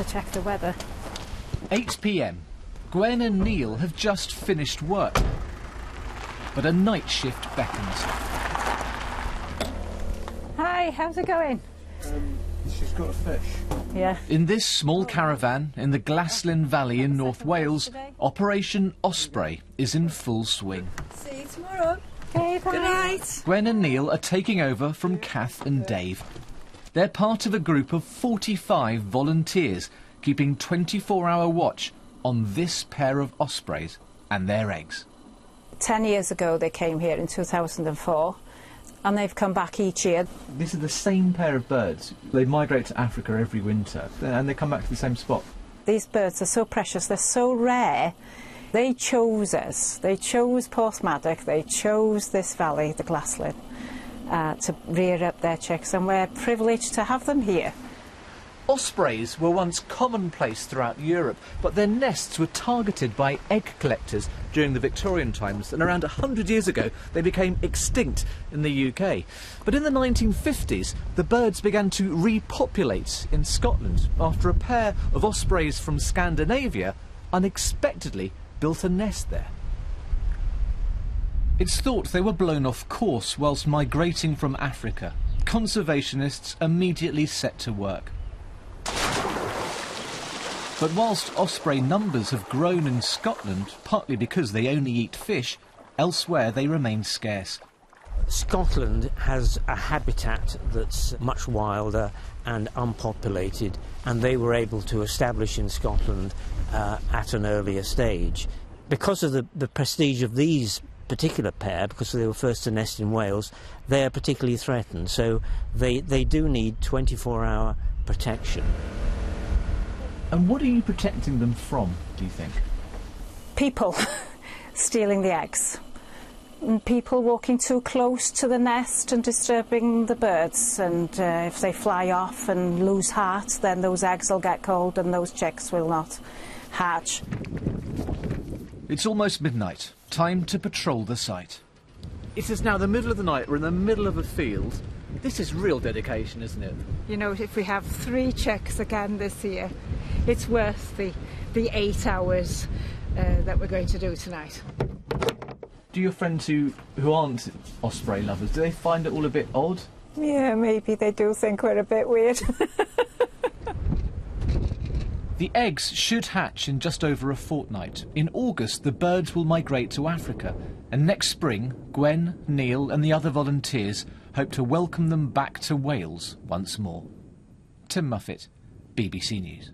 to check the weather. 8 p.m. Gwen and Neil have just finished work, but a night shift beckons. Hi, how's it going? She's got a fish. Yeah. In this small caravan in the Glaslyn Valley in North Wales, Operation Osprey is in full swing. See you tomorrow. Okay, bye. Good night. Gwen and Neil are taking over from Kath and Dave. They're part of a group of 45 volunteers keeping 24-hour watch on this pair of ospreys and their eggs. 10 years ago they came here in 2004 and they've come back each year. These are the same pair of birds. They migrate to Africa every winter and they come back to the same spot. These birds are so precious, they're so rare. They chose us. They chose Porthmadog, they chose this valley, the Glaslyn, to rear up their chicks, and we're privileged to have them here. Ospreys were once commonplace throughout Europe, but their nests were targeted by egg collectors during the Victorian times, and around 100 years ago they became extinct in the UK. But in the 1950s, the birds began to repopulate in Scotland after a pair of ospreys from Scandinavia unexpectedly built a nest there. It's thought they were blown off course whilst migrating from Africa. Conservationists immediately set to work. But whilst osprey numbers have grown in Scotland, partly because they only eat fish, elsewhere they remain scarce. Scotland has a habitat that's much wilder and unpopulated, and they were able to establish in Scotland at an earlier stage. Because of the prestige of these particular pair, because they were first to nest in Wales, they are particularly threatened, so they do need 24-hour protection. And what are you protecting them from, do you think? People stealing the eggs. And people walking too close to the nest and disturbing the birds. And if they fly off and lose heart, then those eggs will get cold and those chicks will not hatch. It's almost midnight. Time to patrol the site. It is now the middle of the night. We're in the middle of a field. This is real dedication, isn't it? You know, if we have 3 chicks again this year, it's worth the 8 hours that we're going to do tonight. Do your friends who aren't osprey lovers, do they find it all a bit odd? Yeah, maybe they do think we're a bit weird. The eggs should hatch in just over a fortnight. In August, the birds will migrate to Africa, and next spring, Gwen, Neil and the other volunteers hope to welcome them back to Wales once more. Tim Muffet, BBC News.